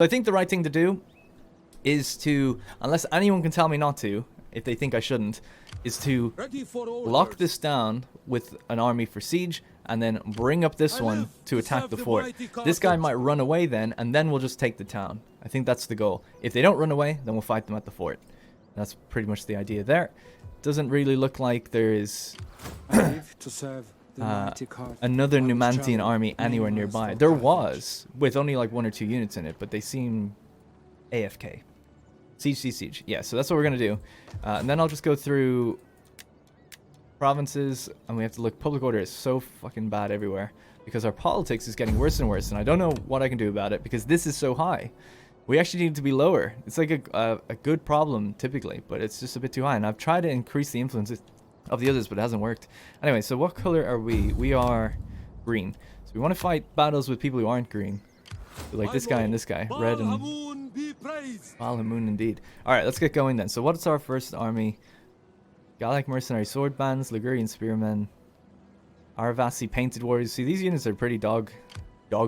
So I think the right thing to do is to, unless anyone can tell me not to, if they think I shouldn't, is to lock this down with an army for siege, and then bring up this one to attack the fort. This guy might run away then, and then we'll just take the town. I think that's the goal. If they don't run away, then we'll fight them at the fort. That's pretty much the idea there. Doesn't really look like there is another Numantian army anywhere nearby. There was, with only like 1 or 2 units in it, but they seem AFK. Siege. Yeah, so that's what we're going to do. And then I'll just go through provinces, and we have to look. Public order is so fucking bad everywhere because our politics is getting worse and worse, and I don't know what I can do about it because this is so high. We actually need to be lower. It's like a good problem typically, but it's just a bit too high, and I've tried to increase the influence of the others, but it hasn't worked. Anyway, so what color are we? We are green. So we want to fight battles with people who aren't green. So like this guy and this guy. Red and... Baal Hamun indeed. Alright, let's get going then. So what's our first army? Gallic mercenary sword bands, Ligurian spearmen, Aravasi painted warriors. See, these units are pretty dog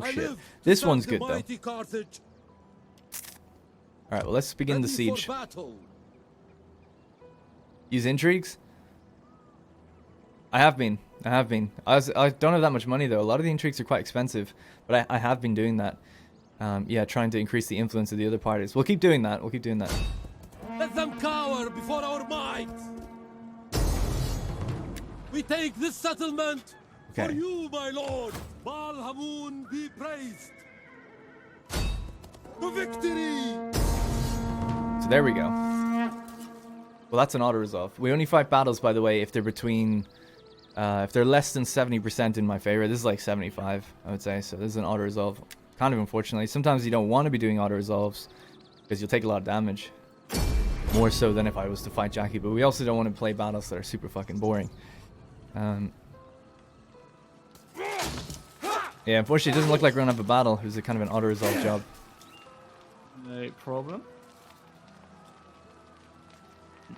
shit. This one's good though. Alright, well let's begin the siege. Use intrigues? I have been. I don't have that much money though. A lot of the intrigues are quite expensive, but I have been doing that. Yeah, trying to increase the influence of the other parties. We'll keep doing that. Let them cower before our might. We take this settlement for you, my lord. Baal Hamun be praised. To victory. So there we go. Well, that's an auto-resolve. We only fight battles, by the way, if they're between... if they're less than 70% in my favor. This is like 75, I would say. So this is an auto-resolve. Kind of unfortunately. Sometimes you don't want to be doing auto-resolves because you'll take a lot of damage. More so than if I was to fight Jackie. But we also don't want to play battles that are super fucking boring. Yeah, unfortunately it doesn't look like we're going to have a battle. It was a kind of an auto-resolve job. No problem.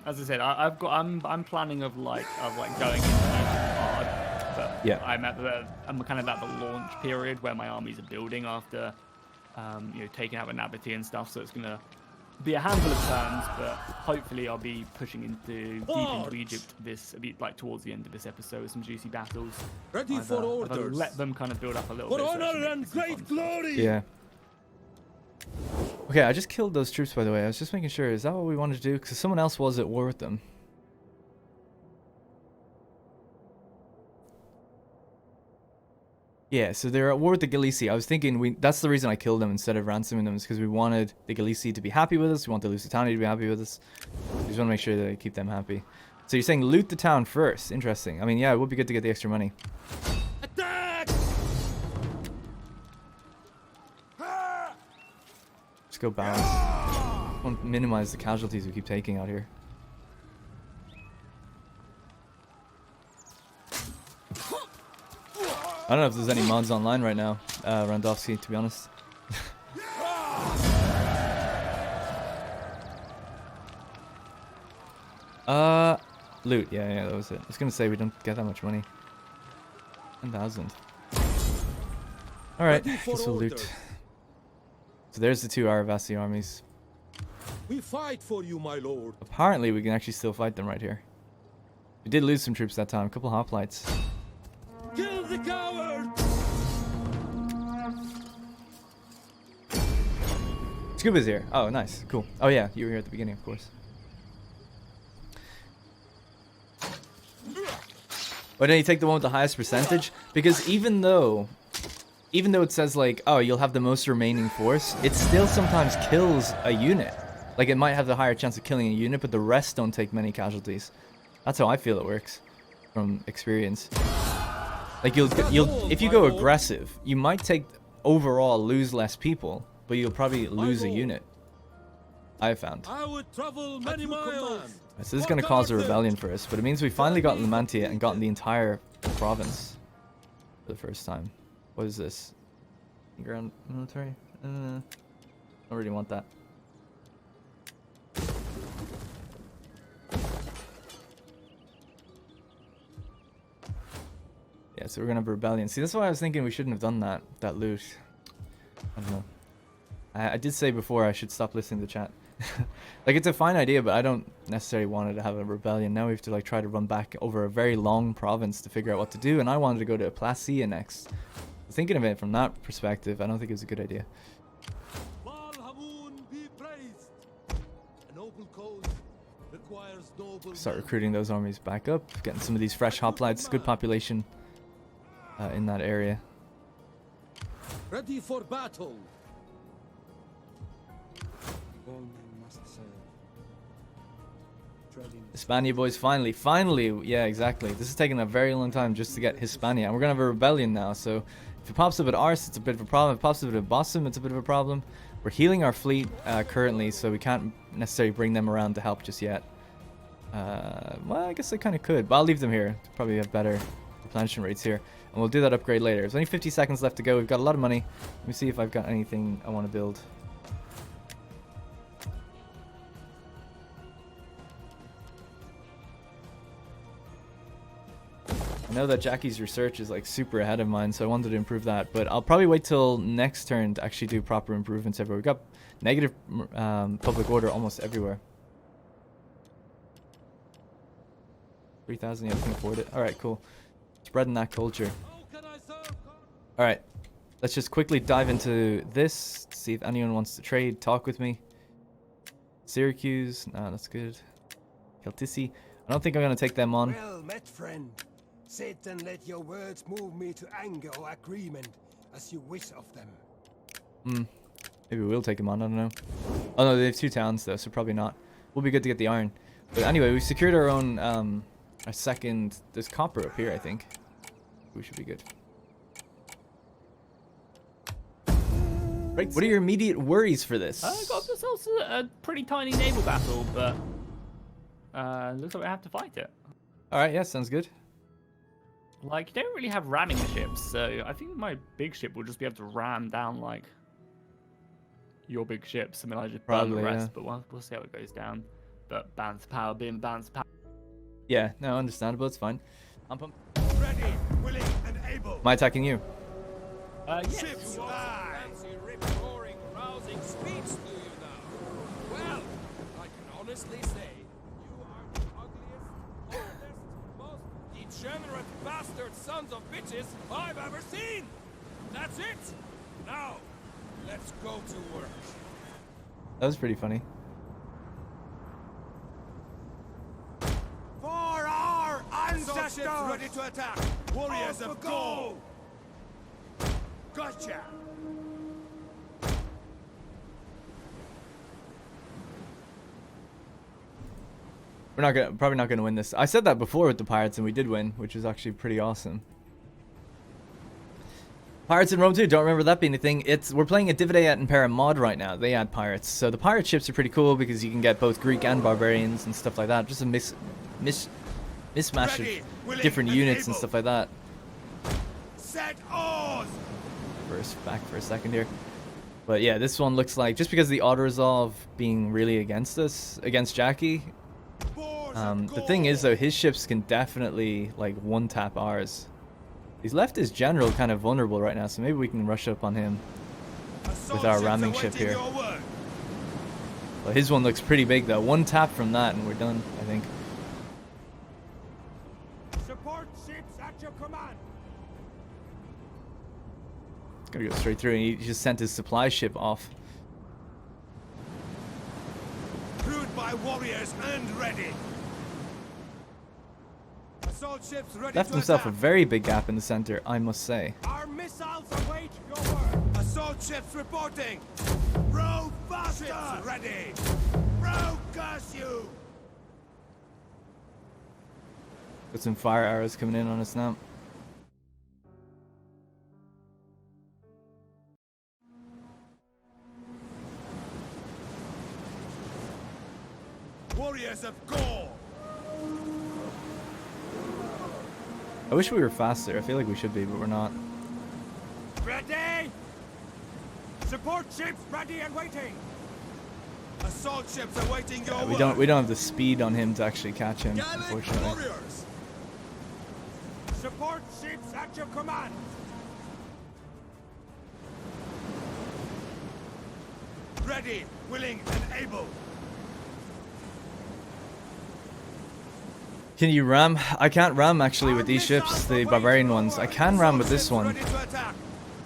As I said, I'm planning of like going into hard, but yeah, I'm kind of at the launch period where my armies are building after taking out the Nabati and stuff. So it's gonna be a handful of turns, but hopefully I'll be pushing deep into Egypt like towards the end of this episode with some juicy battles. Ready for orders. Let them kind of build up a little for bit. For honor and great glory. Yeah. Okay, I just killed those troops, by the way. I was just making sure. Is that what we wanted to do? Because someone else was at war with them. Yeah, so they're at war with the Gallici. I was thinking that's the reason I killed them instead of ransoming them, is because we wanted the Gallici to be happy with us. We want the Lusitani to be happy with us. We just want to make sure that I keep them happy. So you're saying loot the town first. Interesting. I mean, yeah, it would be good to get the extra money. Attack! Just go balance. I want to minimize the casualties we keep taking out here. I don't know if there's any mods online right now, Randowski, to be honest. Loot. Yeah, that was it. I was gonna say we don't get that much money. 10,000. Alright, guess we'll loot. So there's the 2 Aravasi armies. We fight for you, my lord. Apparently we can actually still fight them right here. We did lose some troops that time, a couple hoplites. Kill the coward! Scuba's here. Oh, nice. Cool. Oh yeah, you were here at the beginning, of course. Why don't you take the one with the highest percentage? Because even though it says like, oh, you'll have the most remaining force, it still sometimes kills a unit. Like it might have the higher chance of killing a unit, but the rest don't take many casualties. That's how I feel it works from experience. Like you'll if you go aggressive, you might overall lose less people, but you'll probably lose a unit. I've found. I would travel many miles. So this is going to cause a rebellion for us, but it means we finally got Numantia and gotten the entire province for the first time. What is this? Ground military? Don't really want that. Yeah, so we're going to have a rebellion. See, that's why I was thinking we shouldn't have done that loot. I don't know. I did say before I should stop listening to chat. Like, it's a fine idea, but I don't necessarily want to have a rebellion. Now we have to like try to run back over a very long province to figure out what to do, and I wanted to go to Placia next. Thinking of it from that perspective, I don't think it was a good idea. Be praised. A noble cause requires noble Start recruiting those armies back up, getting some of these fresh hoplites. Good population in that area. ready for battle. Hispania boys, finally, yeah, exactly. This is taking a very long time just to get Hispania, and we're gonna have a rebellion now. So if it pops up at Ars, it's a bit of a problem. If it pops up at Bossum, it's a bit of a problem. We're healing our fleet currently, so we can't necessarily bring them around to help just yet. Well, I guess I kind of could, but I'll leave them here. Probably have better replenishment rates here, and we'll do that upgrade later. There's only 50 seconds left to go. We've got a lot of money. Let me see if I've got anything I want to build. I know that Jackie's research is like super ahead of mine, so I wanted to improve that, but I'll probably wait till next turn to actually do proper improvements everywhere. We've got negative public order almost everywhere. 3,000, yeah, we can afford it. Alright, cool. Spreading that culture. Alright, let's just quickly dive into this, see if anyone wants to trade, talk with me. Syracuse, no, that's good. Celtici, I don't think I'm going to take them on. Well met, friend. Sit and let your words move me to anger or agreement, as you wish of them. Maybe we'll take them on, I don't know. Oh no, they have 2 towns though, so probably not. We'll be good to get the iron. But anyway, we secured our own, our second, there's copper up here, I think. We should be good. Right, what are your immediate worries for this? Got ourselves a pretty tiny naval battle, but looks like we have to fight it. Alright, yeah, sounds good. Like, you don't really have ramming ships, so I think my big ship will just be able to ram down, like, your big ships. I mean, I just burn the rest, but we'll see how it goes down. But balance power being balance power. Yeah, no, understandable, it's fine. I'm pumped. Ready, willing, and able. Am I attacking you? Yes. Ships fly. Fancy rip-roaring, rousing speech to you now. Well, I can honestly say you are the ugliest, oldest, most degenerate bastard sons of bitches I've ever seen. That's it. Now, let's go to work. That was pretty funny. For our ancestors. Ships ready to attack. Warriors of gold. Gotcha. We're probably not gonna win this. I said that before with the pirates, and we did win, which is actually pretty awesome. Pirates in Rome 2, don't remember that being a thing. We're playing a Divide Et Impera mod right now. They add pirates, so the pirate ships are pretty cool because you can get both Greek and barbarians and stuff like that. Just a mismatch of different units and stuff like that. Set oars. Back for a second here. But yeah, this one looks like, just because of the auto resolve being really against us, against Jackie. The thing is though, his ships can definitely like one tap ours. He's left his general kind of vulnerable right now, so maybe we can rush up on him with our ramming ship here. Well, his one looks pretty big though. One tap from that and we're done, I think. Support ships at your command. Gonna go straight through, and he just sent his supply ship off. Crewed by warriors and ready. Assault ships ready Left to himself a attack. very big gap in the center, I must say. Our missiles await your word. Assault ships reporting. Row faster. Ships ready. Row curse you. Got some fire arrows coming in on us now. Warriors of Gaul. I wish we were faster. I feel like we should be, but we're not. Ready. Support ships ready and waiting. Assault ships awaiting your word. We don't have the speed on him to actually catch him, unfortunately. Warriors. Support ships at your command. ready, willing, and able. Can you ram? I can't ram actually with these ships, the barbarian ones. I can ram with this one. Ready to attack.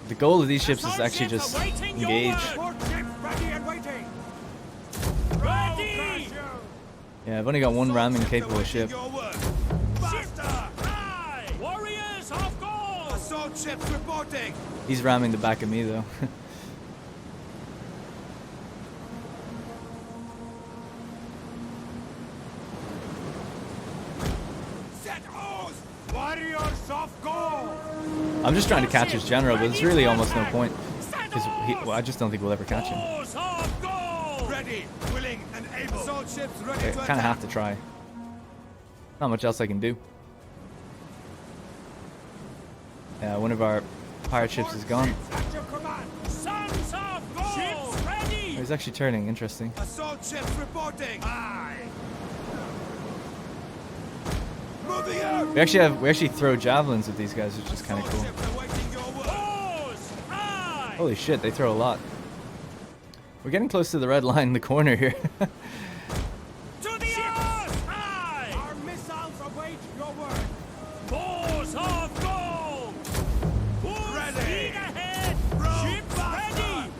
The goal of these ships is actually just engage. Ready and waiting. Ready! Yeah, I've only got one ramming capable ship. Your word. Faster! Aye! Warriors of gold! Assault ships reporting. He's ramming the back of me though. Set oars! Warriors of gold! I'm just trying to catch his general, but it's really almost no point. Because well, I just don't think we'll ever catch him. Oars of gold! Ready, willing, and able. Assault ships ready I to kind of have to try. Not much else I can do. Yeah, one of our pirate ships is gone. At your command. Sons of gold! Ships ready! Oh, he's actually turning. Interesting. Assault ships reporting. Aye. Moving out. We actually throw javelins with these guys, which is kind of cool. Ships awaiting your word. Oars! Aye! Holy shit, they throw a lot. We're getting close to the red line in the corner here. To the oars! Aye! Our missiles await your word. Oars of gold! Full Ready. speed ahead! Row Ships faster. ready!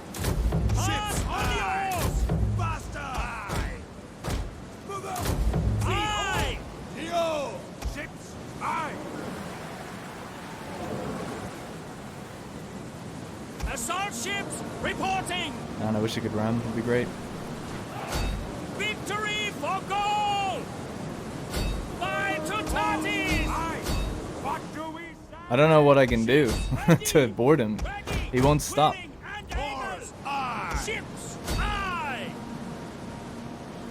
Ships Hard on the aye. oars! Faster. Aye. Move out. Aye! Yo. Ships aye. Assault ships reporting! Man, I wish I could ram. It'd be great. Victory for gold! Fight to Carthage! Aye. What do we say? I don't know what I can do to board him. Ready, He won't stop. willing, and able. Oars aye. Ships aye!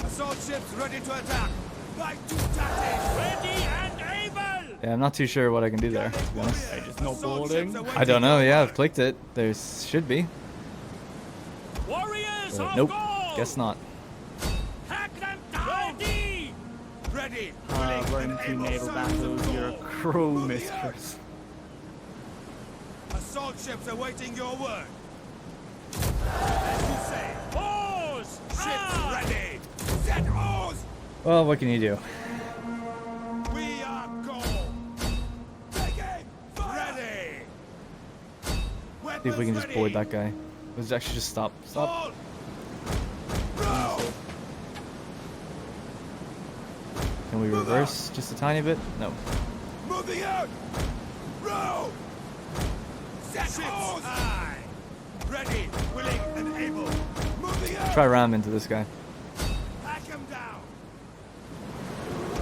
Assault ships ready to attack. Fight to Carthage. Ready and able! Yeah, I'm not too sure what I can do there, to be honest. Warriors. just not Assault boarding? ships I don't know. awaiting Yeah, your I've clicked it. There should be. Warriors of Nope. gold! Guess not. Hack them down! Ready! word. Ready. We're willing, in and two able. naval Sons of battles. You're a gold. cruel Move the mistress. Assault ships awaiting your word. As you say. Oars! Ships aye! ready. Set oars. Well, what can you do? We are gold. Take aim. Ready. See if we can just board that guy. Let's actually just stop. Stop. Hold. Row. Can we reverse just a tiny bit? No. Moving out. Row. Set ships. Aye. Ready, willing, and able. Moving out. Try ram into this guy. Hack him down.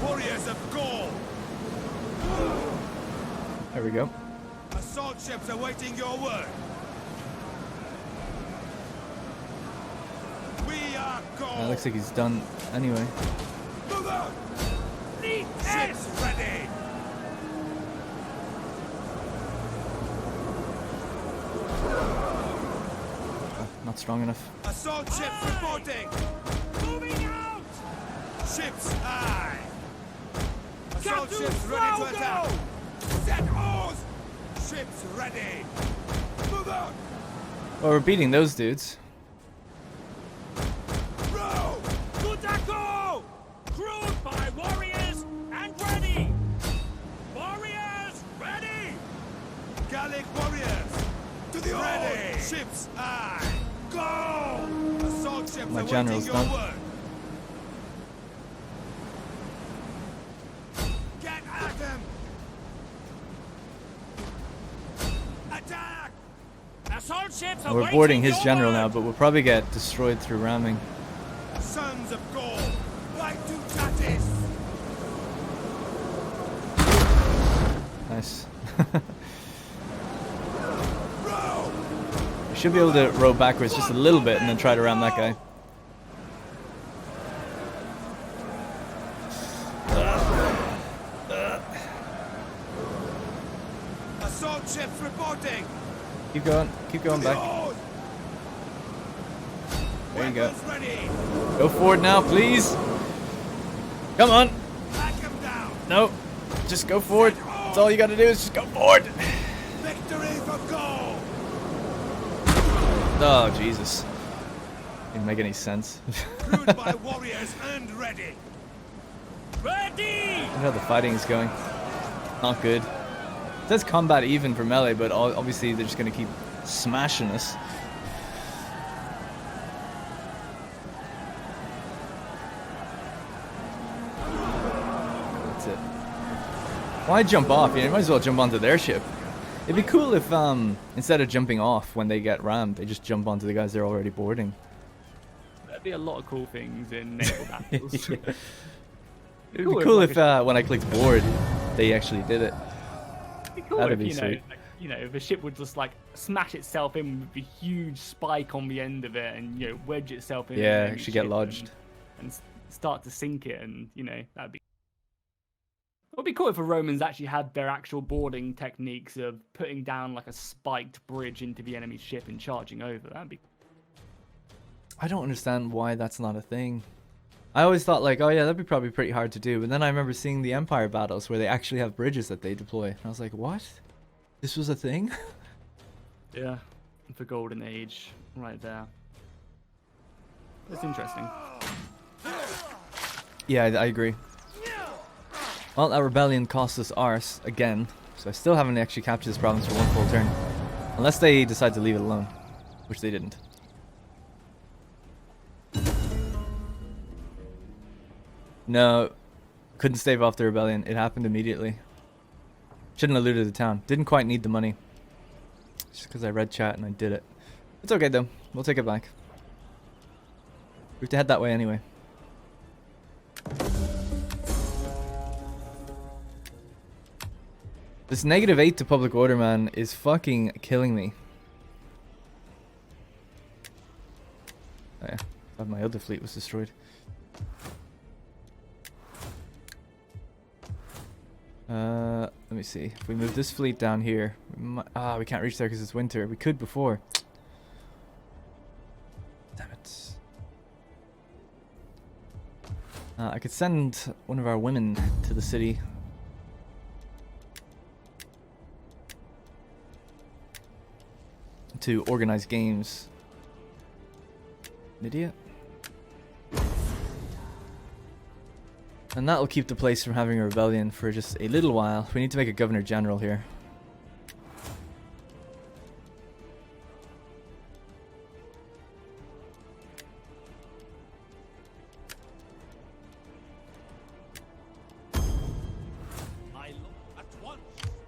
Warriors of gold. There we go. Assault ships awaiting your word. We are gold. Looks like he's done anyway. Move out. Ships ready. Not strong enough. Assault ships reporting. Moving out! Ships aye. Assault Captain ships ready to Frodo! attack. Set oars. Ships ready. Move out. Well, we're beating those dudes. Row. Kutako! Crewed by warriors and ready! Warriors ready! Gallic warriors. To the ready. Oars. Ships aye. Go. Assault ships My awaiting general's your done. word. Get at them. Attack. Assault ships We're awaiting boarding his your general word. now, but we'll probably get destroyed through ramming. Sons of gold. Fight to Carthage. Nice. Row. We should be able to row backwards just a little bit and then try to ram that guy. Assault ships reporting. Keep going back. There you go. Weapons ready. Go forward now, please. Come on. Hack him down. No, just go forward. That's all you gotta do is just go forward. Victory for gold. Oh, Jesus. Didn't make any sense. Crewed by warriors and ready. Ready! Look how the fighting is going. Not good. It says combat even for melee, but obviously they're just going to keep smashing us. That's it. Why jump off? You might as well jump onto their ship. It'd be cool if instead of jumping off when they get rammed, they just jump onto the guys they're already boarding. There'd be a lot of cool things in naval battles. Yeah. It'd be cool if when I clicked board, they actually did it. It'd be cool That'd if, be sweet. if the ship would just like smash itself in with a huge spike on the end of it, and wedge itself in. Yeah, the enemy actually get ship lodged. and start to sink it, and that'd be. It would be cool if the Romans actually had their actual boarding techniques of putting down like a spiked bridge into the enemy ship and charging over. That'd be. I don't understand why that's not a thing. I always thought like, oh yeah, that'd be probably pretty hard to do. But then I remember seeing the Empire battles where they actually have bridges that they deploy. And I was like, what? This was a thing? Yeah, the Golden Age, right there. That's interesting. Yeah, I agree. Well, that rebellion cost us arse again. So I still haven't actually captured this province for one full turn. Unless they decide to leave it alone. Which they didn't. No, couldn't stave off the rebellion. It happened immediately. Shouldn't have looted the town. Didn't quite need the money. Just because I read chat and I did it. It's okay though. We'll take it back. We have to head that way anyway. This -8 to public order, man, is fucking killing me. Oh yeah, thought my other fleet was destroyed. Let me see. If we move this fleet down here, we can't reach there because it's winter. We could before. Damn it. I could send one of our women to the city. To organize games. An idiot. And that'll keep the place from having a rebellion for just a little while. We need to make a governor general here.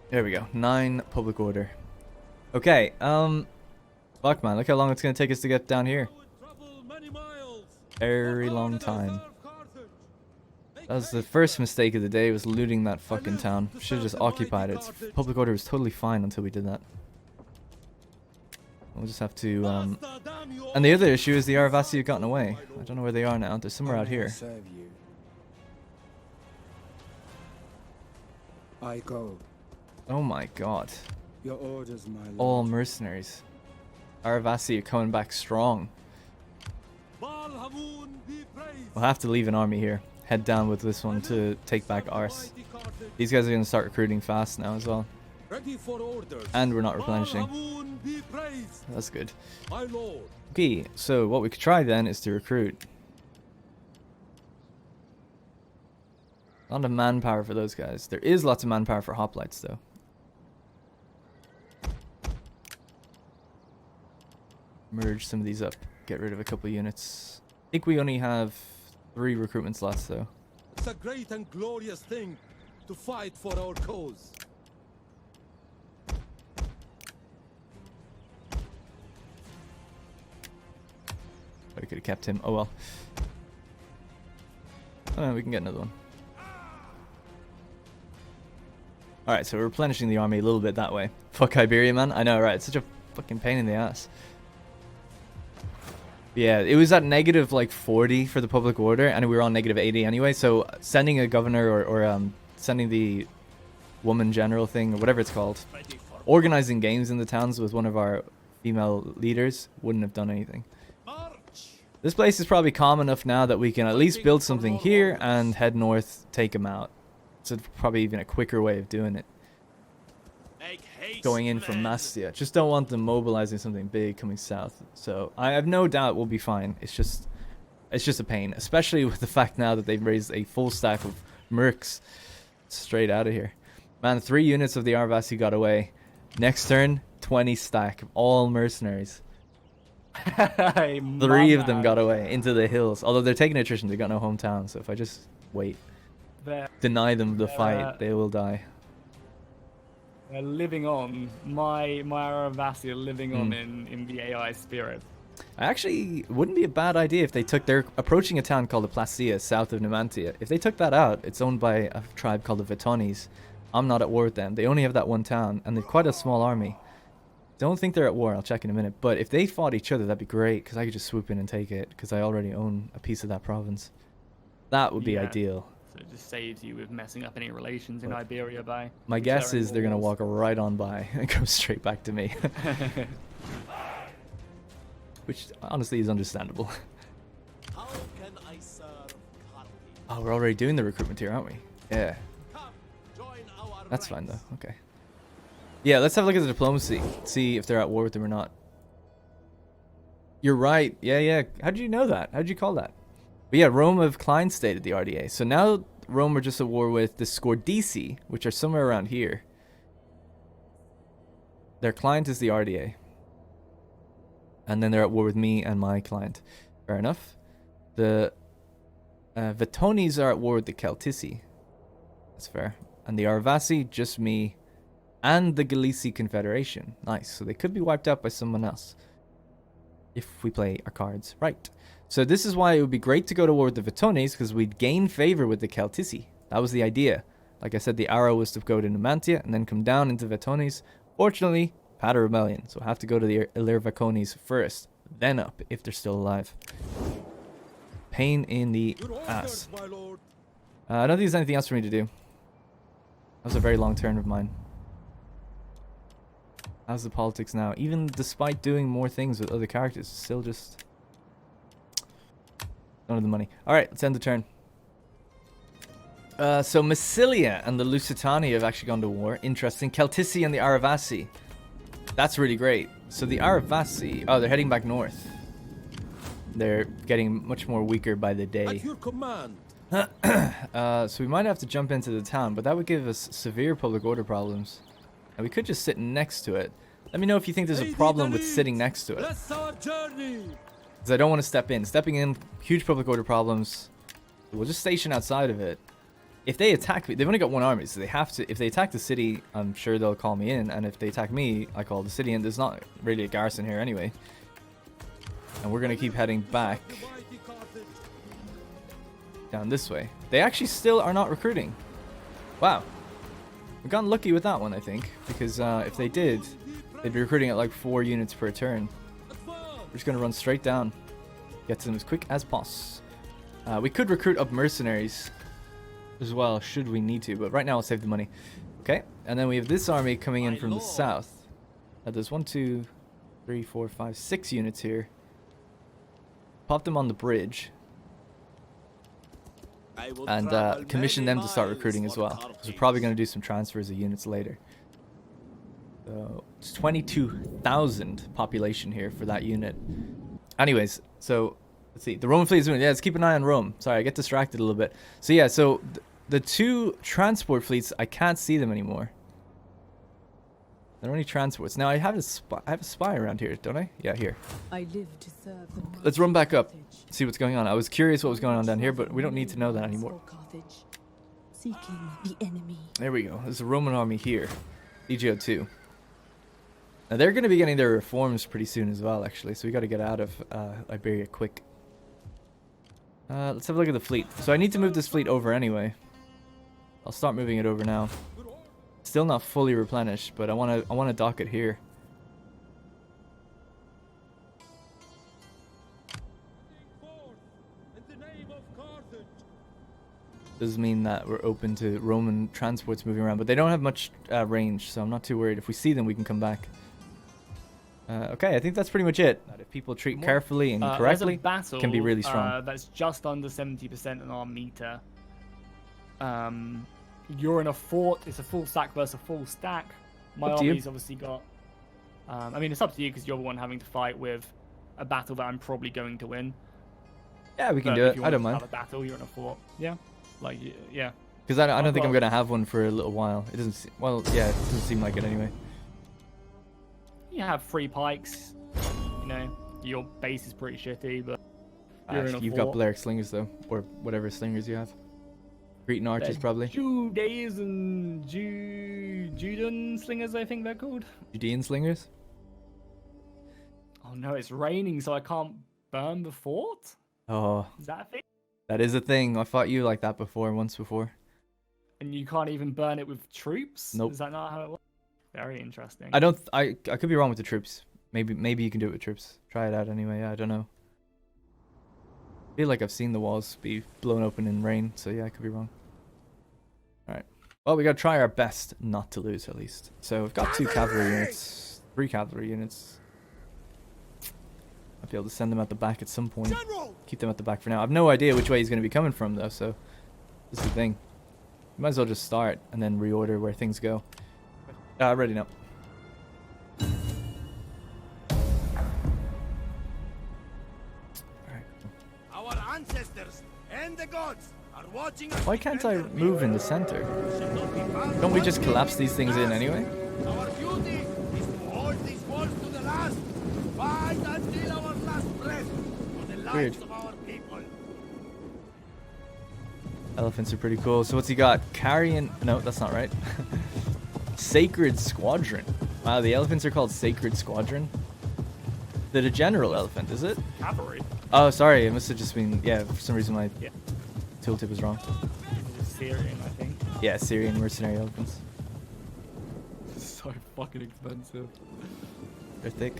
There we go. 9 public order. Okay, fuck man, look how long it's gonna take us to get down here. Very long time. That was the first mistake of the day, was looting that fucking town. Should've just occupied it. Public order was totally fine until we did that. We'll just have to, And the other issue is the Aravasi have gotten away. I don't know where they are now. They're somewhere out here. I go. Oh my god. Your orders, my lord. All mercenaries. Aravasi are coming back strong. We'll have to leave an army here. Head down with this one to take back Ars. These guys are going to start recruiting fast now as well. And we're not replenishing. That's good. Okay, so what we could try then is to recruit. A lot of manpower for those guys. There is lots of manpower for hoplites though. Merge some of these up. Get rid of a couple units. I think we only have 3 recruitment slots though. It's a great and glorious thing to fight for our cause. I could have kept him. Oh well. Oh, we can get another one. Alright, so we're replenishing the army a little bit that way. Fuck Iberia, man. I know, right? It's such a fucking pain in the ass. Yeah, it was at negative like 40 for the public order, and we were on negative 80 anyway, so sending a governor or sending the woman general thing, or whatever it's called, organizing games in the towns with one of our female leaders wouldn't have done anything. This place is probably calm enough now that we can at least build something here and head north, take them out. So it's probably even a quicker way of doing it. Make going in from Mastia. Just don't want them mobilizing something big coming south. So I have no doubt we'll be fine. It's just a pain, especially with the fact now that they've raised a full stack of mercs straight out of here. Man, 3 units of the Arvasi got away. Next turn, 20 stack, all mercenaries. 3 of them got away into the hills. Although they're taking attrition, they got no hometown. So if I just wait, deny them the fight, they will die. They're living on. My Aravasi are living on in the AI spirit. Actually, wouldn't be a bad idea if they took... They're approaching a town called the Placia, south of Numantia. If they took that out, it's owned by a tribe called the Vetones. I'm not at war with them. They only have that one town, and they've quite a small army. Don't think they're at war. I'll check in a minute. But if they fought each other, that'd be great, because I could just swoop in and take it, because I already own a piece of that province. That would be ideal. So it just saves you with messing up any relations in Iberia by... My guess is they're going to walk right on by and go straight back to me. Which honestly is understandable. How can I serve Carthage? Oh, we're already doing the recruitment here, aren't we? Yeah. Come, join our That's ranks. fine though. Okay. Yeah, let's have a look at the diplomacy. See if they're at war with them or not. You're right. Yeah. How did you know that? How did you call that? But yeah, Rome have Klein stated the RDA. So now Rome are just at war with the Scordisi, which are somewhere around here. Their client is the RDA. And then they're at war with me and my client. Fair enough. The Vetones are at war with the Celtici. That's fair. And the Arvasi, just me and the Gallici Confederation. Nice. So they could be wiped out by someone else. If we play our cards right. So this is why it would be great to go to war with the Vetones, because we'd gain favor with the Celtici. That was the idea. Like I said, the arrow was to go to Numantia and then come down into Vetones. Fortunately, had a rebellion, so have to go to the Illyrvacones first, then up if they're still alive. Pain in the ass. My lord. I don't think there's anything else for me to do. That was a very long turn of mine. How's the politics now? Even despite doing more things with other characters, still just none of the money. Alright, let's end the turn. So Massilia and the Lusitani have actually gone to war. Interesting. Celtici and the Arvasi. That's really great. So the Arvasi... Oh, they're heading back north. They're getting much more weaker by the day. At your command. So we might have to jump into the town, but that would give us severe public order problems. And we could just sit next to it. Let me know if you think there's a problem with sitting next to it. Bless our journey. Because I don't want to step in. Stepping in, huge public order problems. We'll just station outside of it. If they attack me, they've only got one army, so they have to... If they attack the city, I'm sure they'll call me in. And if they attack me, I call the city in. There's not really a garrison here anyway. And we're going to keep heading back down this way. They actually still are not recruiting. Wow. We've gotten lucky with that one, I think. Because if they did, they'd be recruiting at like 4 units per turn. We're just going to run straight down. Get to them as quick as possible. We could recruit up mercenaries as well, should we need to. But right now, I'll save the money. Okay. And then we have this army coming in from the south. There's 1, 2, 3, 4, 5, 6 units here. Pop them on the bridge. And commission them to start recruiting as well. Because we're probably going to do some transfers of units later. So it's 22,000 population here for that unit. Anyways, so let's see. The Roman fleet is doing... Yeah, let's keep an eye on Rome. Sorry, I get distracted a little bit. So yeah, so the 2 transport fleets, I can't see them anymore. They're only transports. Now I have a spy around here, don't I? Yeah, here. I live to serve the Let's run back up. Carthage. See what's going on. I was curious what was going on down here, but we don't need to know that anymore. Carthage, seeking the enemy. There we go. There's a Roman army here. EGO2. Now they're going to be getting their reforms pretty soon as well, actually. So we got to get out of Iberia quick. Let's have a look at the fleet. So I need to move this fleet over anyway. I'll start moving it over now. Still not fully replenished, but I want to dock it here. Does mean that we're open to Roman transports moving around, but they don't have much range, so I'm not too worried. If we see them, we can come back. Okay, I think that's pretty much it. That if people treat carefully and correctly, there's a battle, can be really strong. That's just under 70% on our meter. You're in a fort. It's a full stack versus a full stack. My Up to you. army's obviously got. I mean, it's up to you because you're the one having to fight with a battle that I'm probably going to win. Yeah, we can But do if it. you I want don't to mind. have a battle, you're in a fort. Yeah, like yeah. Because I don't I've think I'm got- gonna have one for a little while. It doesn't. Well, yeah, it doesn't seem like it anyway. You have 3 pikes. You know, your base is pretty shitty, but you're in a You've got fort. Balearic slingers though, or whatever slingers you have. Cretan archers probably. Judaism and Judean slingers, I think they're called. Judean slingers. Oh no, it's raining, so I can't burn the fort. Oh, Is that a thing? that is a thing. I fought you like that before, once before. And you can't even burn it with troops? Nope. Is that not how it works? Very interesting. I don't. I could be wrong with the troops. Maybe you can do it with troops. Try it out anyway. Yeah, I don't know. I feel like I've seen the walls be blown open in rain, so yeah, I could be wrong. Alright. Well, we gotta try our best not to lose, at least. So we've got 2 cavalry units, 3 cavalry units. I'll be able to send them at the back at some point. Keep them at the back for now. I have no idea which way he's gonna be coming from, though, so this is the thing. You might as well just start and then reorder where things go. Ready now. Our ancestors and the gods are watching us. Why can't I defend their move in the center? people. Shall not be found Don't we just wanting. collapse these things in anyway? Our duty is to hold these walls to the last. Fight until our last breath for the lives Weird. of our people. Elephants are pretty cool. So what's he got? Carrion? No, that's not right. Sacred Squadron. Wow, the elephants are called Sacred Squadron. They're the general elephant, is it? Cavalry. Oh, sorry. It must have just been. Yeah, for some reason my Yeah. tooltip was wrong. This is Syrian, I think. Yeah, Syrian mercenary elephants. So fucking expensive. They're thick.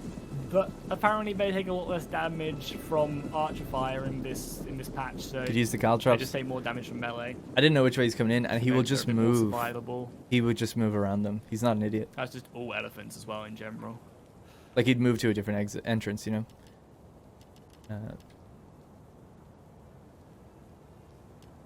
But apparently they take a lot less damage from archer fire in this patch, so Could use the they caltrops. just take more damage from melee. I didn't know which way he's coming in, and he will Maybe they're just a bit more move. survivable. He would just move around them. He's not an idiot. That's just all elephants as well in general. Like he'd move to a different exit entrance, you know.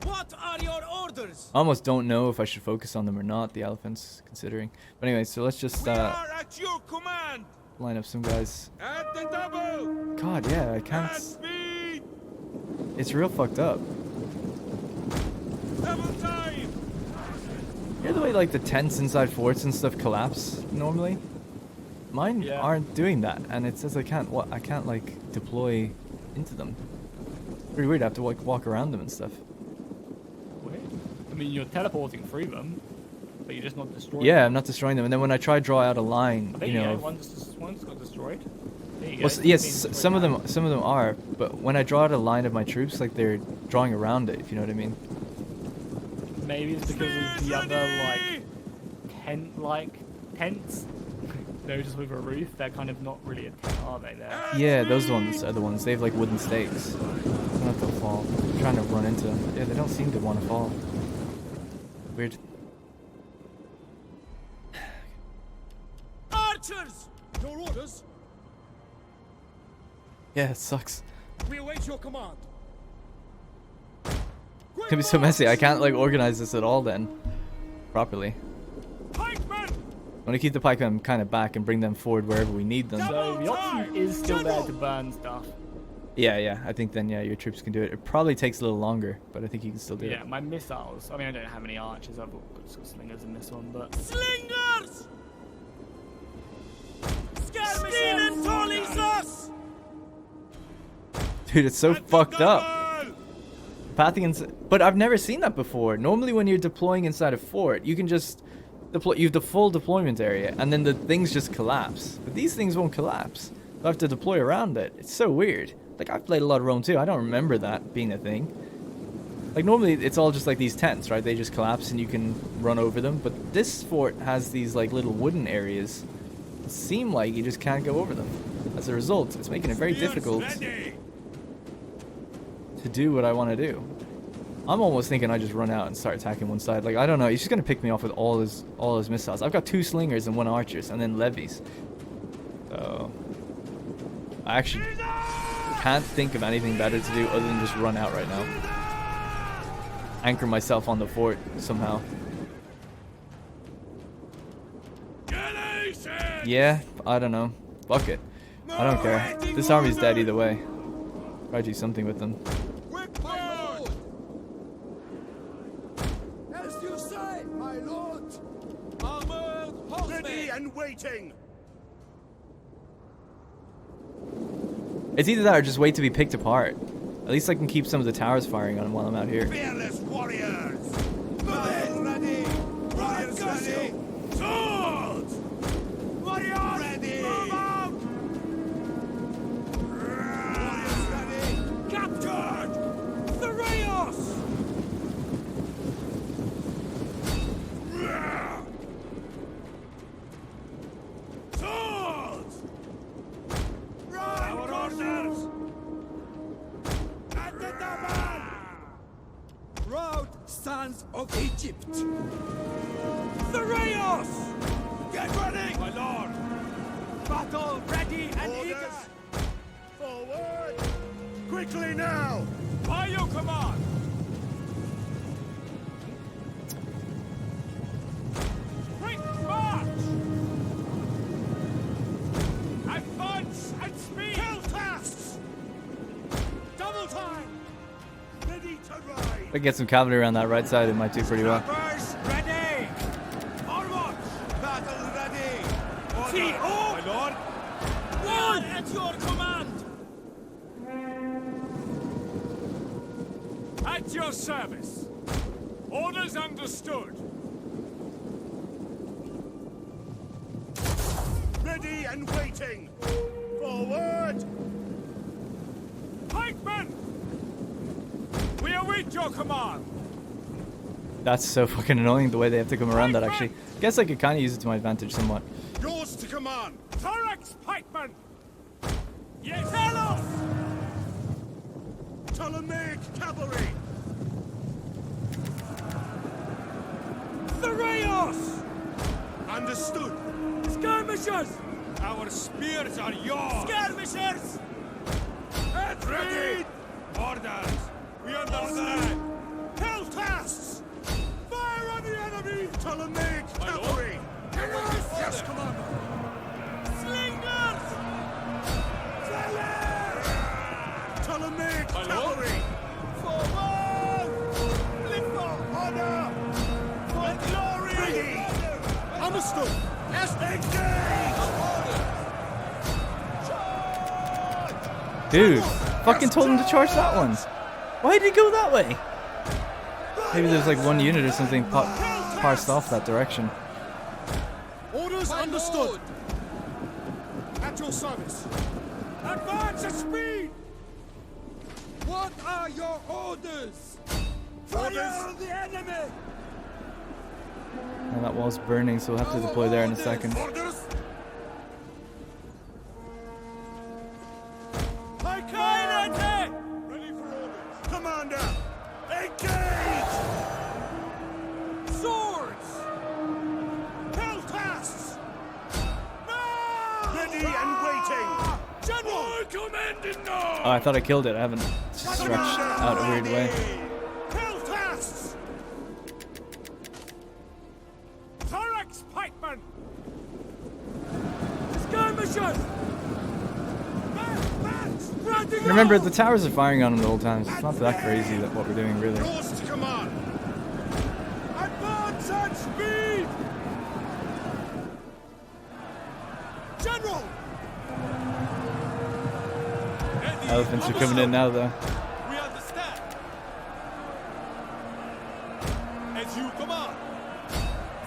What are your orders? I almost don't know if I should focus on them or not. The elephants, considering. But anyway, so let's just We are at your command. line up some guys. At the double. God, yeah, I can't. At speed. It's real fucked up. Double time. You know the way like the tents inside forts and stuff collapse normally? Mine Yeah. aren't doing that, and it says I can't like deploy into them. Pretty weird. I have to like walk around them and stuff. Weird. I mean, you're teleporting through them, but you're just not destroying Yeah, them. I'm not destroying them. And then when I try to draw out a line, There you you know. go. One's got destroyed. There you go. Well, It's yes, been destroyed some of now. them are, but when I draw out a line of my troops, like they're drawing around it, if you know what I mean. Maybe it's because of the other like tents. They're just with a roof. They're kind of not really a tent, are they? There. Yeah, those ones are the ones. They have like wooden stakes. I don't know if they'll fall. I'm trying to run into them. Yeah, they don't seem to want to fall. Weird. Archers! Your orders? Yeah, it sucks. We await your command. It's gonna be so messy. I can't like organize this at all then, properly. Pikemen! I want to keep the pikemen kind of back and bring them forward wherever we need them. So the option is still there to burn stuff. Yeah. I think then yeah, your troops can do it. It probably takes a little longer, but I think you can still do Yeah, it. my missiles. I mean, I don't have any archers. I've got some slingers in this one, but Slingers! Skeleton tollies us! Dude, it's so At the fucked up. double. Parthians, but I've never seen that before. Normally, when you're deploying inside a fort, you can just deploy. You have the full deployment area, and then the things just collapse. But these things won't collapse. I have to deploy around it. It's so weird. Like I've played a lot of Rome too. I don't remember that being a thing. Like normally, it's all just like these tents, right? They just collapse and you can run over them. But this fort has these like little wooden areas. It seem like you just can't go over them. As a result, it's making it very Spears difficult ready. to do what I want to do. I'm almost thinking I just run out and start attacking one side. Like I don't know, he's just gonna pick me off with all his missiles. I've got 2 slingers and 1 archers, and then levies. So I actually can't think of anything better to do other than just run out right now. Anchor myself on the fort somehow. Get Yeah, I don't know. Fuck it. I don't care. This army's dead either way. Try to do something with them. Quick, my lord! As you say, my lord! Armored horsemen! Ready and waiting! It's either that or just wait to be picked apart. At least I can keep some of the towers firing on them while I'm out here. Fearless warriors! Men ready! Warriors ready! Swords! Warriors! Ready! Move out! Warriors ready! Captured! The Rayos! Swords! Our orders! At the Naval! Proud sons of Egypt! The Rayos! Get ready! My lord! Battle ready and eager! Forward! Quickly now! By your command! Quick march! Advance and speed! Kill tasks! Double time! Ready to ride! If I get some cavalry around that right side, it might do pretty well. Snappers ready! Onward! Battle ready! See, oh! My lord! One at your command! At your service! Orders understood! Ready and waiting! Forward! Pikemen! We await your command! That's so fucking annoying the way they have to come around that actually. Guess I could kind of use it to my advantage somewhat. Yours to command! Thorax pikemen! Yes! Telos! Ptolemaic cavalry! The Rayos! Understood! Skirmishers! Our spears are yours! Skirmishers! At ready! Orders! We understand! Kill tasks! Fire on the enemy! Ptolemaic cavalry! Yes, commander! Slingers! Ptolemaic cavalry! Forward! Lift for honor! For glory! Ready! Understood! Yes, engage! Dude, fucking told him to charge that one. Why did he go that way? Maybe there's like one unit or something parsed off that direction. Orders understood. At your service. Advance at speed. What are your orders? Fire on the enemy. And that wall's burning, so we'll have to deploy there in a second. Orders. Ready for orders. Commander, engage. Swords. Kill tasks. Ready and waiting. General commanding now. Oh, I thought I killed it. I haven't stretched out a weird way. Kill tasks. Thorax pikemen. Skirmishers. Remember, the towers are firing on them the whole time, so it's not that crazy that what we're doing really. Yours to command. Advance at speed. General. Elephants are coming in now, though. We understand. As you command.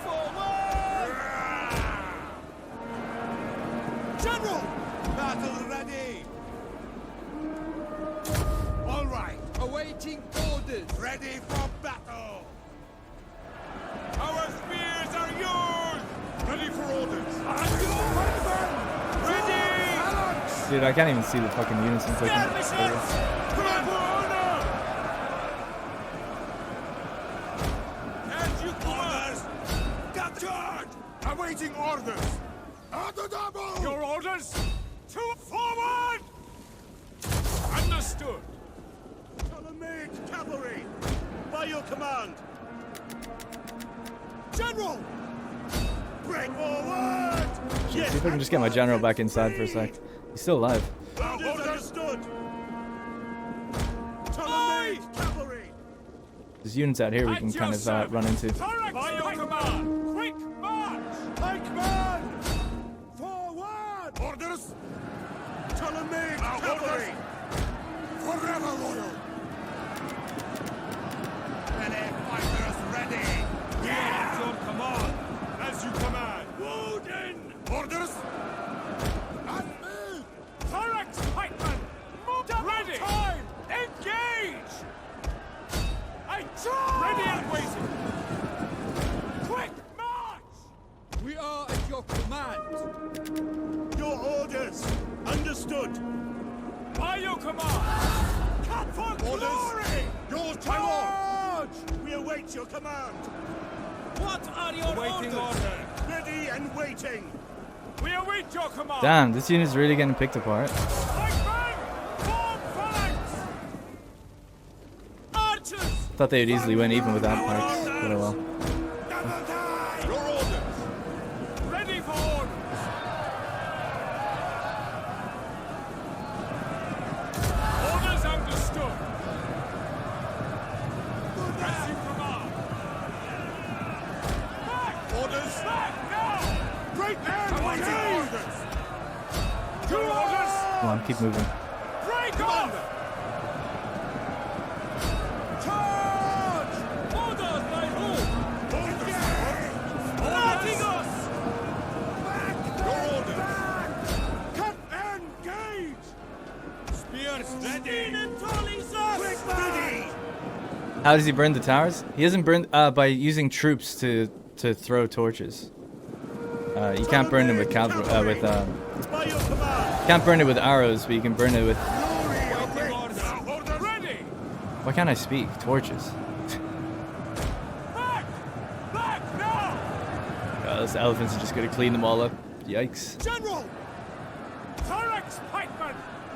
Forward. General. Battle ready. All right. Awaiting orders. Ready for battle. Our spears are yours. Ready for orders. And your husband. Ready. Phalanx. Dude, I can't even see the fucking units I'm taking. Command for honor. As you command. Captured. Awaiting orders. At the double. Your orders. To forward. Understood. Ptolemaic cavalry. By your command. General. Break forward! See if I can just get my general back inside for a sec. He's still alive. Understood! Ptolemy cavalry! There's units out here we can kind of run into. By your command! Quick march! High command! Forward! Orders! Ptolemy cavalry! Forever loyal! Ready, fighters ready! At your command! As you command! Woden! Orders! At me! Thorax pikemen! Ready! Time! Engage! Ready and waiting! Quick march! We are at your command! Your orders! Understood! By your command! Cut for glory! Your charge! We await your command! What are your Waiting orders? order! Ready and waiting! We await your command! Damn, this unit's really getting picked apart. Pikemen! Form phalanx! Archers! Thought they would easily win even without pikes, but oh well. Double time! Your orders! Ready for orders! Orders understood! As you command! Back! Orders! Back now! Break and waiting orders! Two orders! Come on, keep moving. Break off! Charge! Orders by whom? Orders! Latigos! Your orders! Cut and gauge! Spears ready! Quick ready! How does he burn the towers? He doesn't burn by using troops to throw torches. You can't burn them with By your command! can't burn it with arrows, but you can burn it with. Glory awaits! Orders! Ready! Why can't I speak? Torches. Back! Back now! Those elephants are just gonna clean them all up. Yikes. General! Thorax pikemen!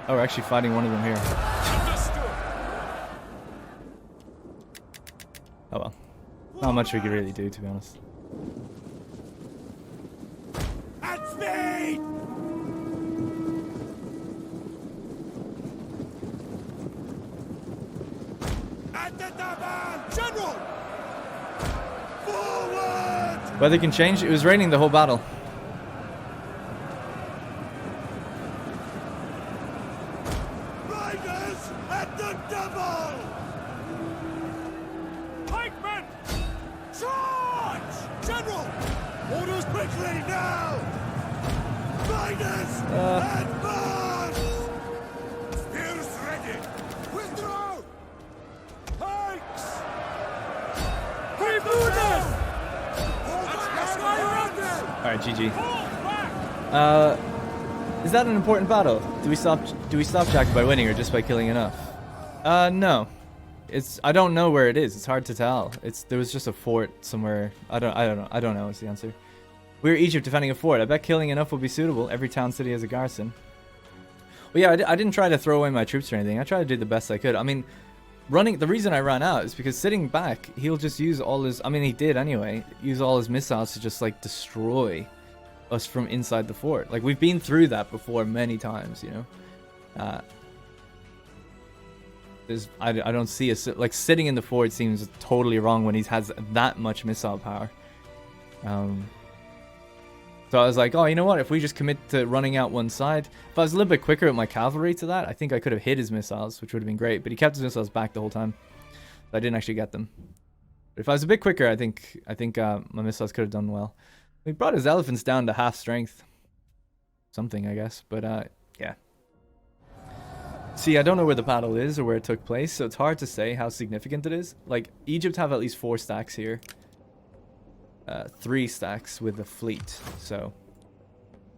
Oh, we're actually fighting one of them here. Understood! Oh well. Not much we could really do, to be honest. At speed! At the double! General! Forward! Weather can change. It was raining the whole battle. Riders at the double! Pikemen! Charge! General! Orders quickly now! Riders! Advance! Spears ready! Withdraw! Pikes! Alright, GG. Fall back! Is that an important battle? Do we stop Jackie by winning or just by killing enough? No. I don't know where it is. It's hard to tell. There was just a fort somewhere. I don't know is the answer. We're Egypt defending a fort. I bet killing enough will be suitable. Every town city has a garrison. Well, yeah, I didn't try to throw away my troops or anything. I tried to do the best I could. I mean, the reason I ran out is because sitting back, he'll just use all his, I mean, he did anyway, use all his missiles to just, like, destroy us from inside the fort. Like, we've been through that before many times, you know? I don't see like, sitting in the fort seems totally wrong when he has that much missile power. So I was like, oh, you know what? If we just commit to running out one side, if I was a little bit quicker with my cavalry to that, I think I could have hit his missiles, which would have been great. But he kept his missiles back the whole time, so I didn't actually get them. But if I was a bit quicker, I think my missiles could have done well. He brought his elephants down to half strength, something I guess. But yeah. See, I don't know where the battle is or where it took place, so it's hard to say how significant it is. Like, Egypt have at least 4 stacks here. 3 stacks with the fleet, so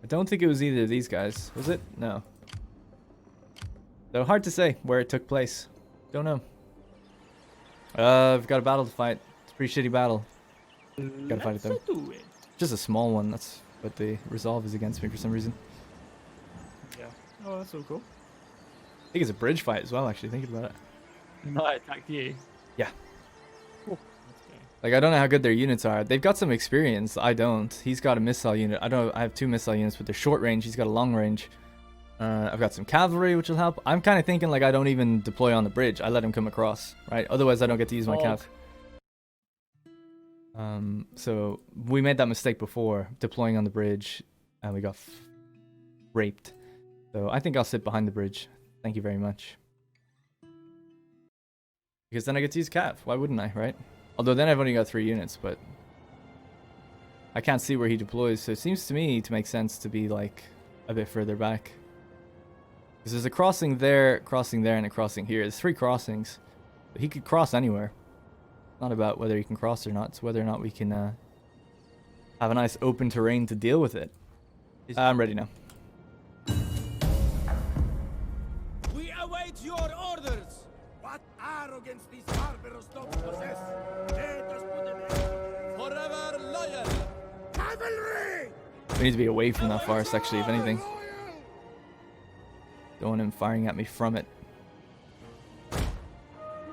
I don't think it was either of these guys. Was it? No. So hard to say where it took place. Don't know. I've got a battle to fight. It's a pretty shitty battle. Gotta fight it though. Do it. Just a small one. That's what the resolve is against me for some reason. Yeah. Oh, that's so cool. I think it's a bridge fight as well, actually, thinking about it. No, I attacked you. Yeah. Cool. Let's go. Like, I don't know how good their units are. They've got some experience. I don't. He's got a missile unit. I have 2 missile units, but they're short range. He's got a long range. I've got some cavalry, which will help. I'm kind of thinking, like, I don't even deploy on the bridge. I let him come across, right? Otherwise, I don't get to use my cav. So we made that mistake before, deploying on the bridge, and we got raped. So I think I'll sit behind the bridge. Thank you very much. Because then I get to use cav. Why wouldn't I, right? Although then I've only got 3 units, but I can't see where he deploys. So it seems to me to make sense to be, like, a bit further back. Because there's a crossing there, and a crossing here. There's 3 crossings. But he could cross anywhere. Not about whether he can cross or not. It's whether or not we can have a nice open terrain to deal with it. I'm ready now. We await your orders. What arrogance these barbarous don't possess. Let us put an end. Forever loyal. Cavalry! We need to be away from that forest, actually, if anything. Don't want him firing at me from it.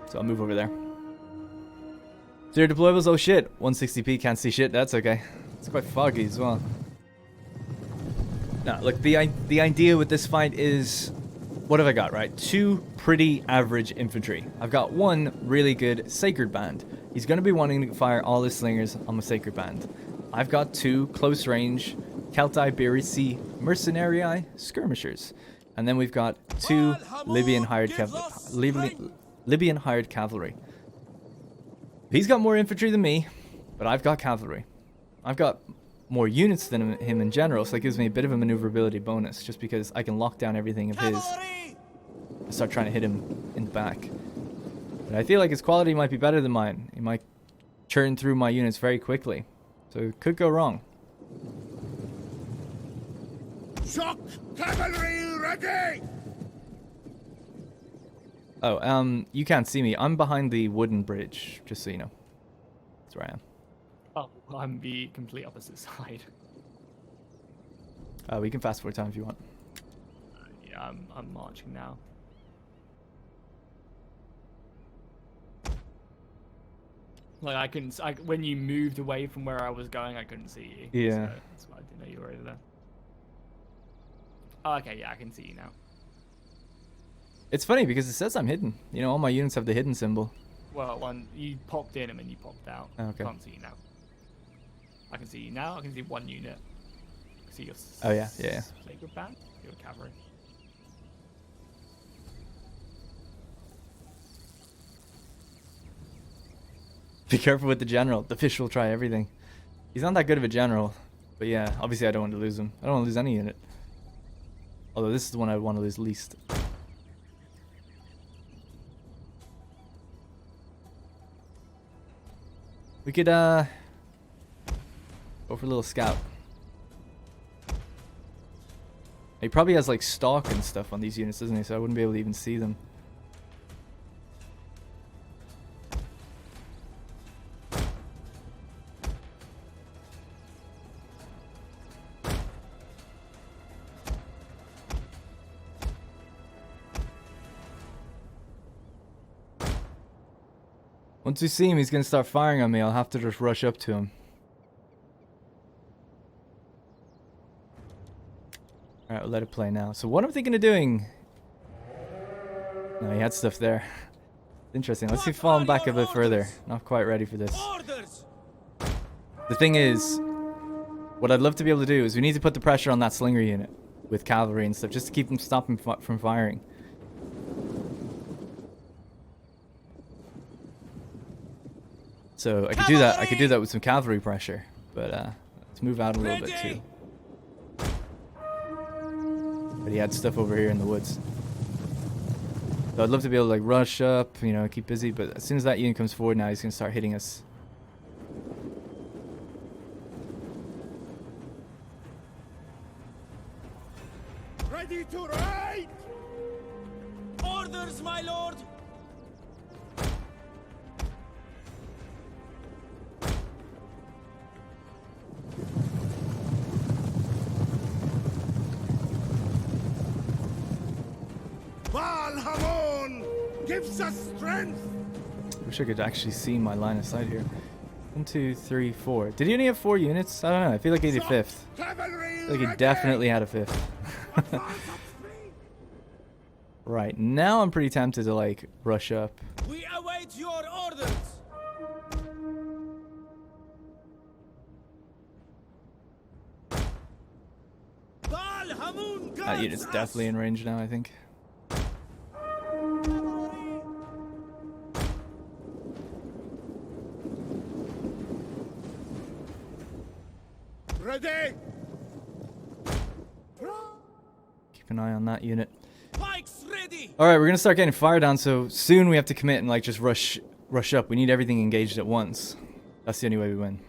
So I'll move over there. Zero deployables? Oh shit. 160p, can't see shit. That's okay. It's quite foggy as well. Now, look, the idea with this fight is... What have I got, right? 2 pretty average infantry. I've got 1 really good Sacred Band. He's going to be wanting to fire all his slingers on the Sacred Band. I've got 2 close range Celti mercenary skirmishers. And then we've got 2 Libyan hired cavalry. He's got more infantry than me, but I've got cavalry. I've got more units than him in general, so that gives me a bit of a maneuverability bonus, just because I can lock down everything of his and start trying to hit him in the back. But I feel like his quality might be better than mine. He might churn through my units very quickly, so it could go wrong. Shock cavalry ready! Oh, you can't see me. I'm behind the wooden bridge, just so you know. That's where I am. Oh, I'm the complete opposite side. We can fast forward time if you want. Yeah, I'm marching now. Like when you moved away from where I was going, I couldn't see you. Yeah. So that's why I didn't know you were over there. Oh, okay, yeah, I can see you now. It's funny because it says I'm hidden. You know, all my units have the hidden symbol. Well, you popped in and then you popped out. Okay. Can't see you now. I can see you now. I can see 1 unit. I can see your Oh yeah. Sacred Band, your cavalry. Be careful with the general. The fish will try everything. He's not that good of a general. But yeah, obviously I don't want to lose him. I don't want to lose any unit. Although this is the one I want to lose least. We could go for a little scout. He probably has like stock and stuff on these units, doesn't he? So I wouldn't be able to even see them. Once we see him, he's going to start firing on me. I'll have to just rush up to him. Alright, we'll let it play now. So what I'm thinking of doing... No, he had stuff there. Interesting. Let's see if falling back a bit further. Not quite ready for this. The thing is, what I'd love to be able to do is we need to put the pressure on that slinger unit with cavalry and stuff, just to keep them stopping from firing. So I could do that. I could do that with some cavalry pressure, but let's move out a little bit too. But he had stuff over here in the woods. So I'd love to be able to like rush up, you know, keep busy. But as soon as that unit comes forward, now he's gonna start hitting us. Ready to ride! Orders, my lord! Gives us strength. Wish I could actually see my line of sight here. 1, 2, 3, 4. Did he only have 4 units? I don't know. I feel like he did 5th. I feel like he definitely had a 5th. Right, now I'm pretty tempted to like rush up. We await your orders. That unit's definitely in range now, I think. Ready. Keep an eye on that unit. Pikes ready. All right, we're gonna start getting fire down. So soon we have to commit and like just rush up. We need everything engaged at once. That's the only way we win.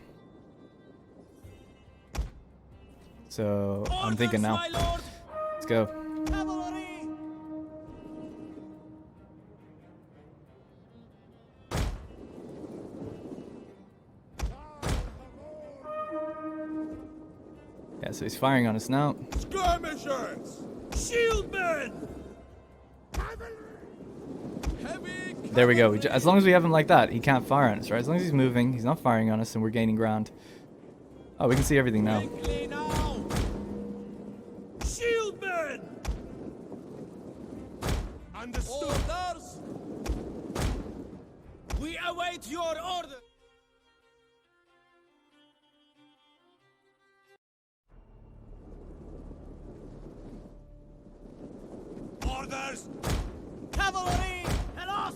So I'm thinking now. Let's go. Yeah, so he's firing on us now. Skirmishers. Shieldmen. There we go. As long as we have him like that, he can't fire on us, right? As long as he's moving, he's not firing on us, and we're gaining ground. Oh, we can see everything now. Shieldmen. Understood. Orders. We await your order. Orders. Cavalry, help!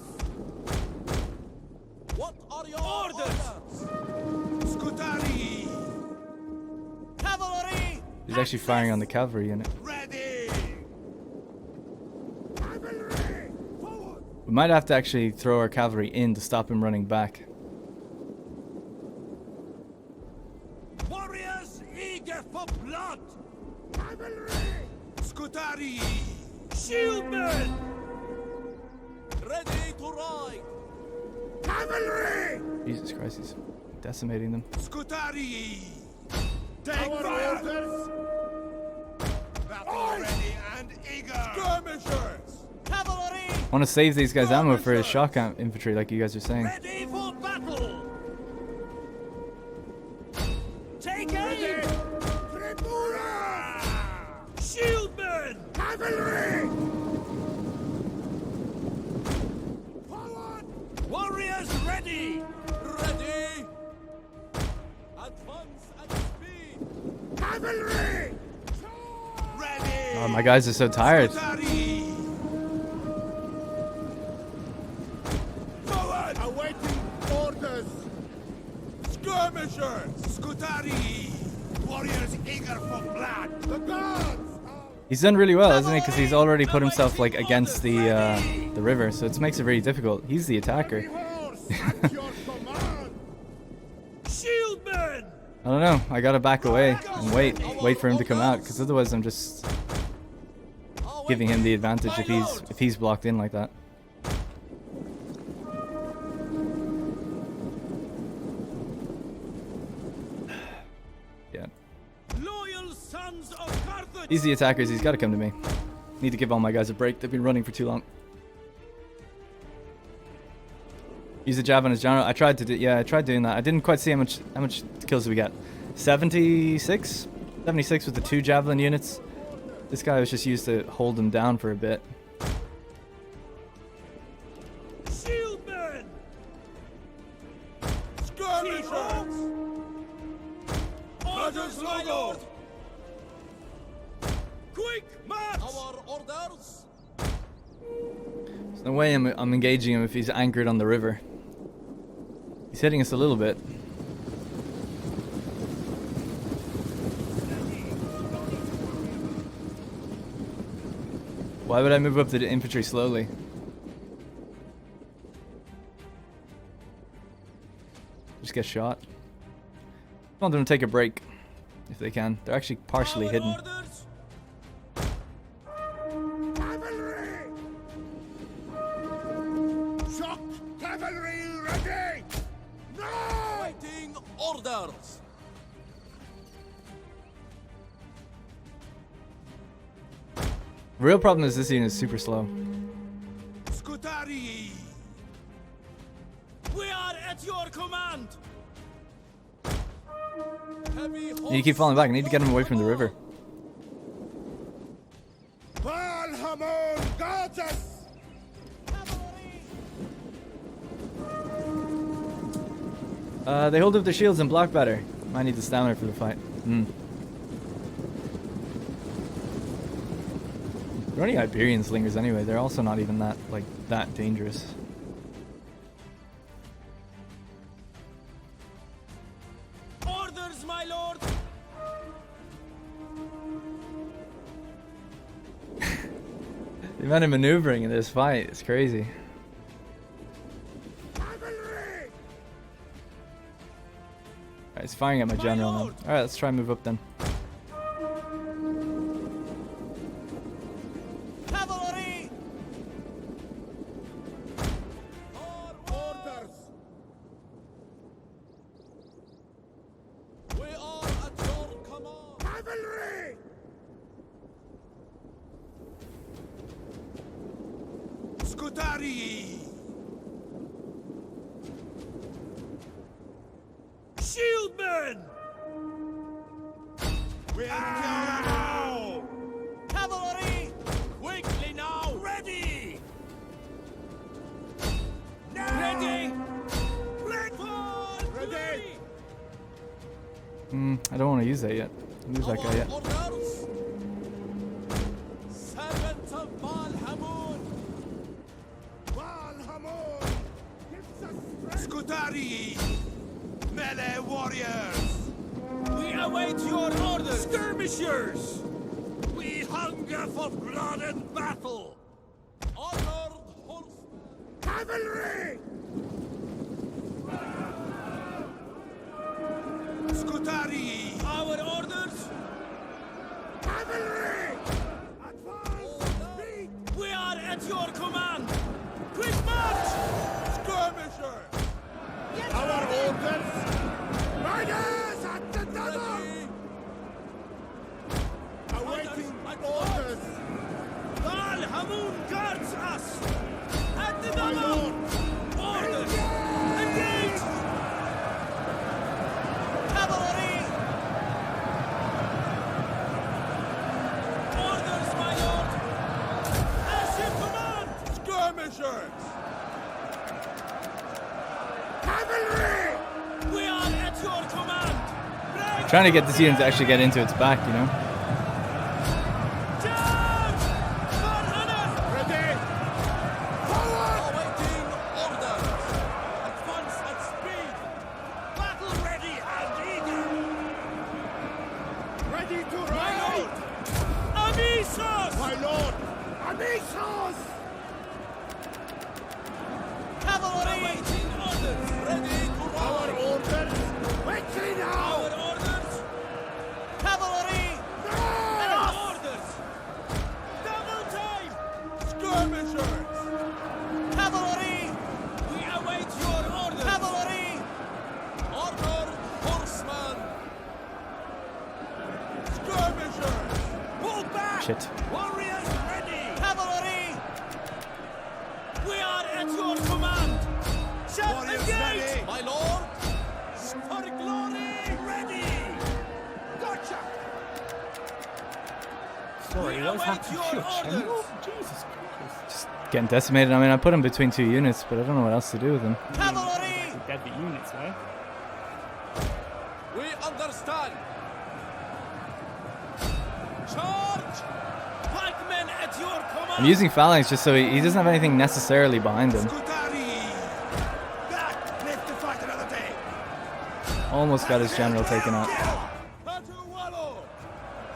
What are your orders? Scutari. Cavalry. He's actually firing on the cavalry unit. Ready. Cavalry. Forward. We might have to actually throw our cavalry in to stop him running back. Warriors eager for blood. Cavalry. Scutari. Shieldmen. Ready to ride. Cavalry. Jesus Christ, he's decimating them. Scutari. Take fire. Battle ready and eager. Skirmishers. Cavalry. I want to save these guys ammo for his shock infantry, like you guys are saying. Ready for battle. Take aim. Tribura. Shieldmen. Cavalry. Forward. Warriors ready. Ready. Advance at speed. Cavalry. Ready. Oh, my guys are so tired. Scutari. Forward. Awaiting orders. Skirmishers. Scutari. Warriors eager for blood. The guards. He's done really well, hasn't he? Because he's already put himself like against the river, so it makes it very difficult. He's the attacker. Shieldmen. I don't know. I gotta back away and wait for him to come out, because otherwise I'm just giving him the advantage if he's blocked in like that. Yeah. Loyal sons of Carthage. He's the attackers. He's got to come to me. Need to give all my guys a break. They've been running for too long. Use the jab on his general. I tried to do. Yeah, I tried doing that. I didn't quite see how much kills did we get. 76. 76 with the 2 javelin units. This guy was just used to hold him down for a bit. Shieldmen. Skirmishers. Orders logo. Quick march. Our orders. There's no way I'm engaging him if he's anchored on the river. He's hitting us a little bit. Why would I move up the infantry slowly? Just get shot. I want them to take a break if they can. They're actually partially hidden. Orders. Cavalry. Shock cavalry ready. No. Waiting orders. Real problem is this unit is super slow. Scutari. We are at your command. You keep falling back. I need to get him away from the river. Valhamon guards us! They hold up their shields and block better. I need the stamina for the fight. They're only Iberian slingers anyway. They're also not even that dangerous. Orders, my lord! The amount of maneuvering in this fight is crazy. Cavalry! Alright, he's firing at my general now. Alright, let's try and move up then. Cavalry! Orders! We are at your command! Cavalry! Scutari! Shieldmen! We are now! Cavalry! Quickly now! Ready! Now! Ready! Ready! I don't want to use that yet. Use that guy yet. Orders! Servants of Valhamon! Valhamon! Gives us strength! Scutari! Melee warriors! We await your orders! Skirmishers! We hunger for blood and battle! Honored horsemen! Cavalry! Scutari! Our orders! Cavalry! Advance! Speed! We are at your command! Quick march! Skirmishers! Our orders! Riders at the double! Awaiting orders! Valhamon guards us! At the double! Orders! Engage! Cavalry! Orders, my lord! As you command! Skirmishers! Cavalry! We are at your command! Break Trying to get this unit to actually get into its back, you know? charge! Forerunner! Ready! Forward! Awaiting orders! Advance at speed! Battle ready and eager! Ready to ride! Amisos! My lord! Amisos! Cavalry! Awaiting orders! Ready to ride! Our orders! Quickly now! Our orders! Cavalry! No! Orders! Double time! Skirmishers! Cavalry! We await your orders! Cavalry! Order, horsemen! Skirmishers! Pull back! Shit. Warriors ready! Cavalry! We are at your command! Shall engage! My lord! For glory! Ready! Gotcha! Sorry, We what's await happened your to your general? orders. Jesus Christ. Just getting decimated. I mean, I put him between two units, but I don't know what else to do with him. Cavalry! Deadly units, eh? We understand! Charge! Pikemen at your command! I'm using phalanx just so he doesn't have anything necessarily behind him. Scutari! Back! Live to fight another day! Almost got his general taken out.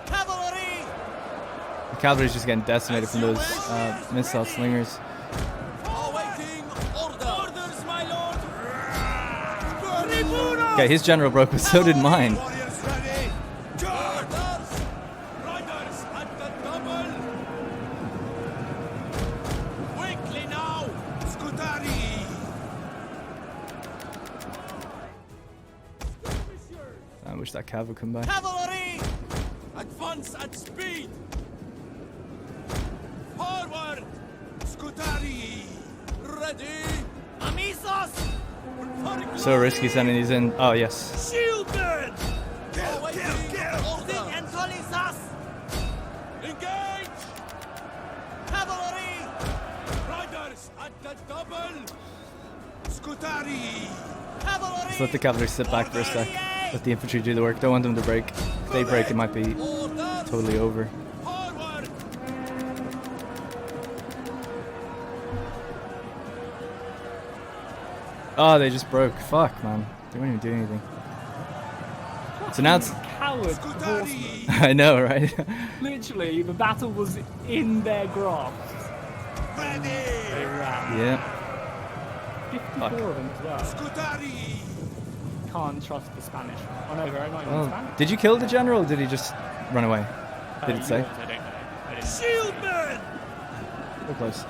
Cavalry! The cavalry's just getting decimated from those missile slingers. Awaiting orders, my lord! Tribuna! Okay, his general broke, but so did mine. Warriors ready! Orders! Riders at the double! Quickly now! Scutari! I wish that cav would come back. Cavalry! Advance at speed! Forward! Scutari! Ready! Amisos! So risky sending these in. Oh, yes. Shieldmen! Just let the cavalry sit back for a sec. Let the infantry do the work. Don't want them to break. If they break, it might be totally over. Oh, they just broke. Fuck, man. They weren't even doing anything. So now it's... Coward horsemen. I know, right? Literally, the battle was in their grasp. They ran. Yeah. 54 of them as well. Can't trust the Spanish. Oh no, they're not even Oh. Spanish. Did you kill the general, or did he just run away? Did it say? I don't know. I didn't. Shieldmen! So close.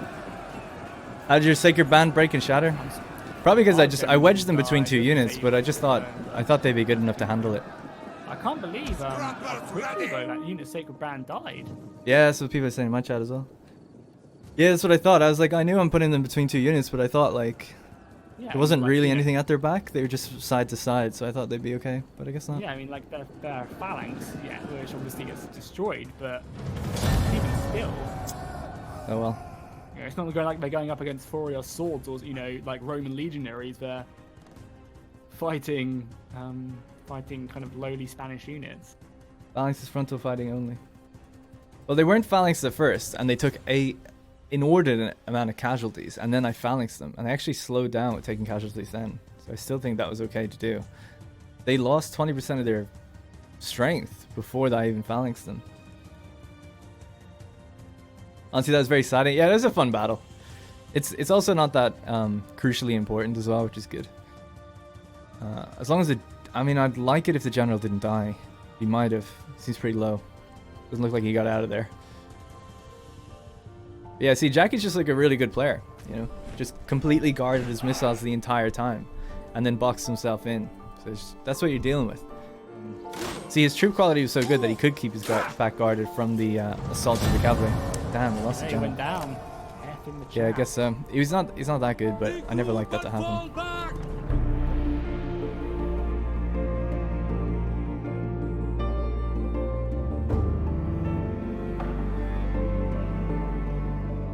How did your sacred band break and shatter? Probably because I wedged them between two units, but I thought they'd be good enough to handle it. I can't believe how quickly though that unit Sacred Brand died. Yeah, that's what people are saying in my chat as well. Yeah, that's what I thought. I was like, I knew I'm putting them between two units, but I thought like Yeah, there wasn't like, really you know, anything at their back. They were just side to side, so I thought they'd be okay, but I guess not. Yeah, I mean like their phalanx, yeah, which obviously gets destroyed, but even still, Oh well. you know, it's not like they're going up against Furious swords or like Roman legionaries. They're fighting kind of lowly Spanish units. Phalanx is frontal fighting only. Well, they weren't phalanx at first, and they took a inordinate amount of casualties, and then I phalanxed them, and I actually slowed down with taking casualties then. So I still think that was okay to do. They lost 20% of their strength before I even phalanxed them. Honestly, that was very sad. Yeah, it was a fun battle. It's also not that crucially important as well, which is good. As long as I'd like it if the general didn't die. He might have. Seems pretty low. Doesn't look like he got out of there. Yeah, see, Jackie's just like a really good player, you know? Just completely guarded his missiles the entire time, and then boxed himself in. So that's what you're dealing with. See, his troop quality was so good that he could keep his back guarded from the assault of the cavalry. Damn, we lost the He general. went down. F in the Yeah, I chat. guess so. He's not that good, but I never liked that to happen. Fall back!